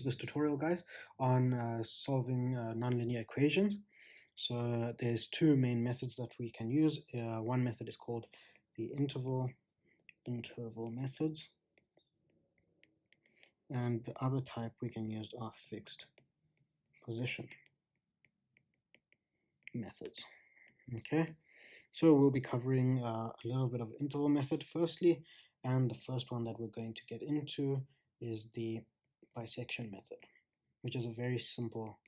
to this tutorial, guys, on solving nonlinear equations. So there's two main methods that we can use. One method is called the interval methods, and the other type we can use are fixed position methods. Okay, so we'll be covering a little bit of interval method firstly, and the first one that we're going to get into is the bisection method, which is a very simple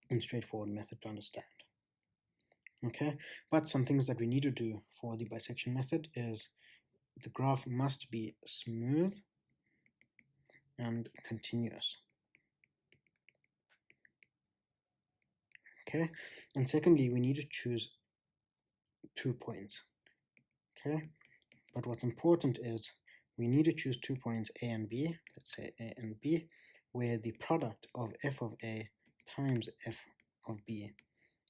and straightforward method to understand. Okay, but some things that we need to do for the bisection method is the graph must be smooth and continuous. Okay, and secondly, we need to choose 2 points. Okay, but what's important is we need to choose 2 points A and B, let's say A and B, where the product of f of A times f of B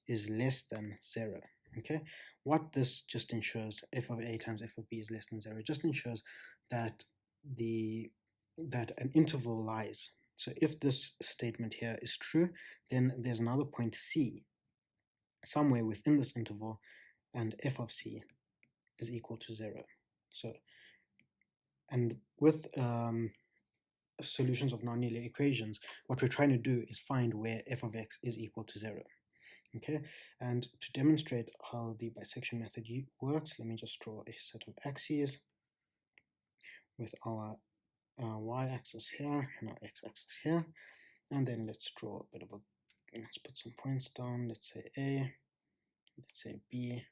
is less than 0. Okay, what this just ensures, f of A times f of B is less than 0, just ensures that an interval lies. So if this statement here is true, then there's another point C somewhere within this interval, and f of C is equal to 0. So, and with solutions of nonlinear equations, what we're trying to do is find where f of x is equal to 0. Okay, and to demonstrate how the bisection method works, let me just draw a set of axes with our y-axis here and our x-axis here, and then let's draw a bit of let's put some points down. Let's say A, let's say B.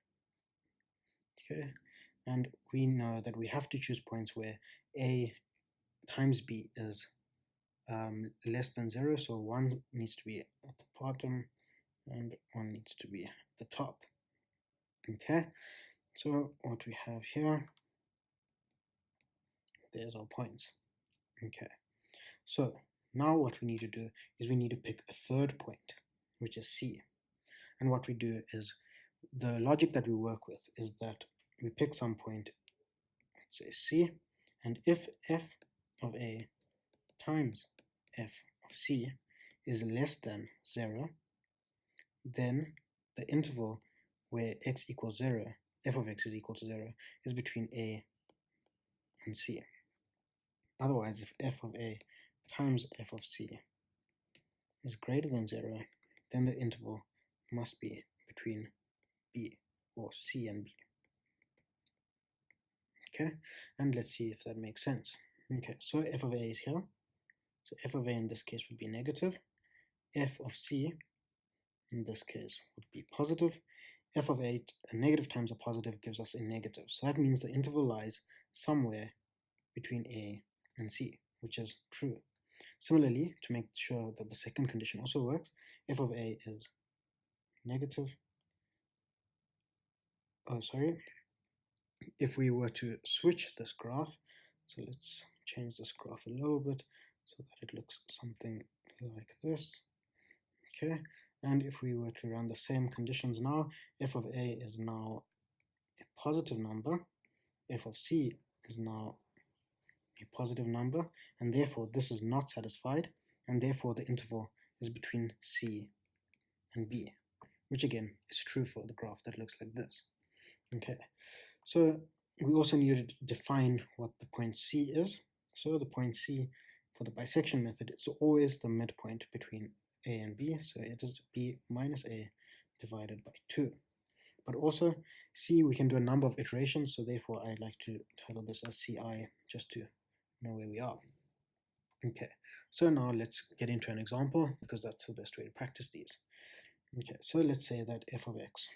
Okay, and we know that we have to choose points where A times B is less than 0, so 1 needs to be at the bottom and 1 needs to be at the top. Okay, so what we have here, there's our points. Okay, so now what we need to do is we need to pick a third point, which is C. And what we do is, the logic that we work with is that we pick some point, let's say C, and if f of A times f of C is less than 0, then the interval where x equals 0, f of x is equal to 0, is between A and C. Otherwise, if f of A times f of C is greater than 0, then the interval must be between B, or C and B. Okay, and let's see if that makes sense. Okay, so f of A is here. So f of A in this case would be negative. F of C in this case would be positive. F of A, a negative times a positive gives us a negative. So that means the interval lies somewhere between A and C, which is true. Similarly, to make sure that the second condition also works, f of A is negative. If we were to switch this graph, so let's change this graph a little bit so that it looks something like this. Okay, and if we were to run the same conditions now, f of A is now a positive number, f of C is now a positive number, and therefore this is not satisfied, and therefore the interval is between C and B, which again is true for the graph that looks like this. Okay, so we also need to define what the point C is. So the point C for the bisection method is always the midpoint between A and B, so it is B minus A divided by 2. But also C, we can do a number of iterations, so therefore I like to title this as CI just to know where we are. Okay, so now let's get into an example, because that's the best way to practice these. Okay, so let's say that f of x.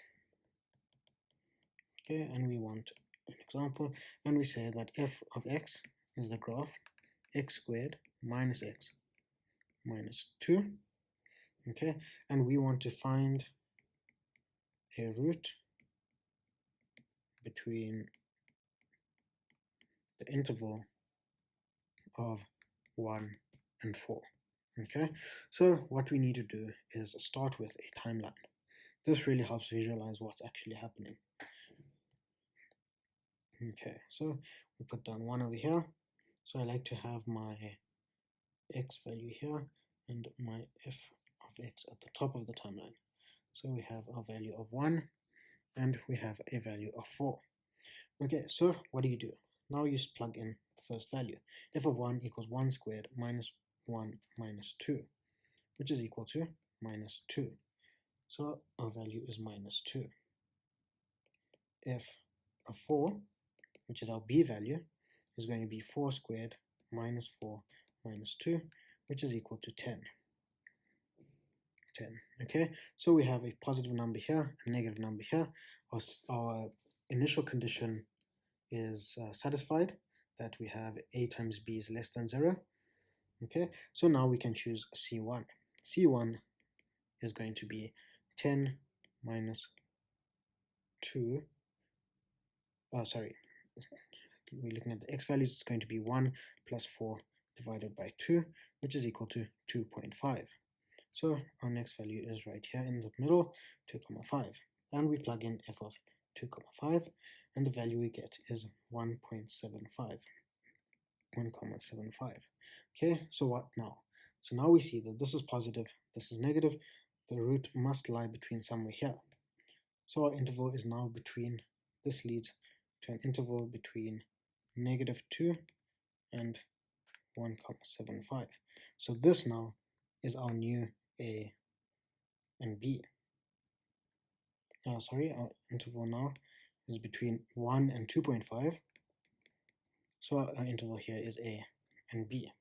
Okay, and we want an example, and we say that f of x is the graph x squared minus x minus 2. Okay, and we want to find a root between the interval of 1 and 4. Okay, so what we need to do is start with a timeline. This really helps visualize what's actually happening. Okay, so we put down 1 over here. So I like to have my x value here and my f of x at the top of the timeline. So we have our value of 1 and we have a value of 4. Okay, so what do? Now you just plug in the first value. F of 1 equals 1 squared minus 1 minus 2, which is equal to minus 2. So our value is minus 2. F of 4, which is our b value, is going to be 4 squared minus 4 minus 2, which is equal to 10. 10. Okay, so we have a positive number here, a negative number here. Our initial condition is satisfied, that we have a times b is less than 0. Okay, so now we can choose C1. C1 is going to be 10 minus 2. We're looking at the x values. It's going to be 1 plus 4 divided by 2, which is equal to 2.5. So our next value is right here in the middle, 2,5. And we plug in f of 2,5, and the value we get is 1.75. 1.75. Okay, so what now? So now we see that this is positive, this is negative. The root must lie between somewhere here. So our interval is now between, this leads to an interval between -2 and 1.75. So this now is our new A and B. Our interval now is between 1 and 2.5. So our interval here is A and B.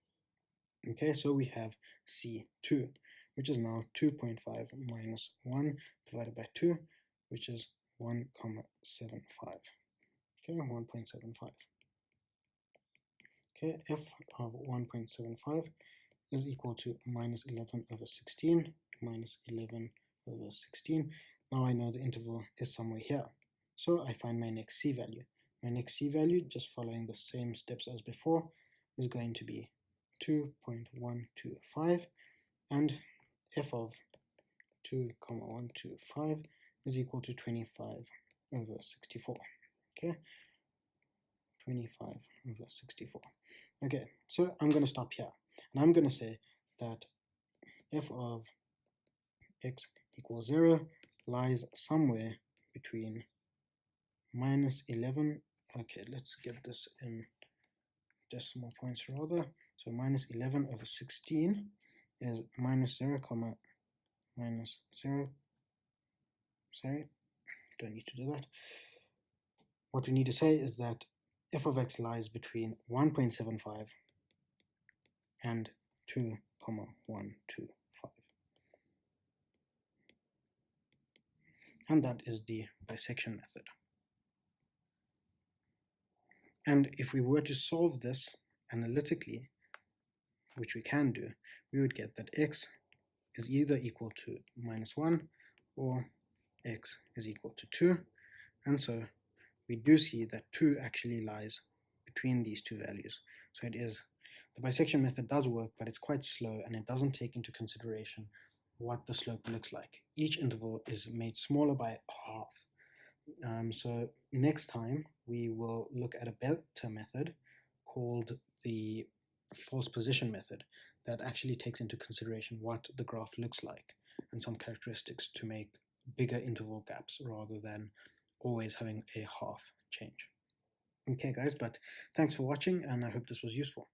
Okay, so we have C2, which is now 2.5 minus 1 divided by 2, which is 1.75. Okay, 1.75. Okay, f of 1.75 is equal to minus 11 over 16, minus 11 over 16. Now I know the interval is somewhere here. So I find my next C value. My next C value, just following the same steps as before, is going to be 2.125, and f of 2.125 is equal to 25 over 64. Okay, 25 over 64. Okay, so I'm going to stop here, and I'm going to say that f of x equals 0 lies somewhere between minus 11. Okay, let's get this in decimal points rather. So minus 11 over 16 is minus 0, minus 0. Sorry, don't need to do that. What we need to say is that f of x lies between 1.75 and 2.125. And that is the bisection method. And if we were to solve this analytically, which we can do, we would get that x is either equal to minus 1 or x is equal to 2. And so we do see that 2 actually lies between these two values. So it is, the bisection method does work, but it's quite slow and it doesn't take into consideration what the slope looks like. Each interval is made smaller by half. So next time we will look at a better method called the false position method that actually takes into consideration what the graph looks like and some characteristics to make bigger interval gaps rather than always having a half change. Okay guys, but thanks for watching and I hope this was useful.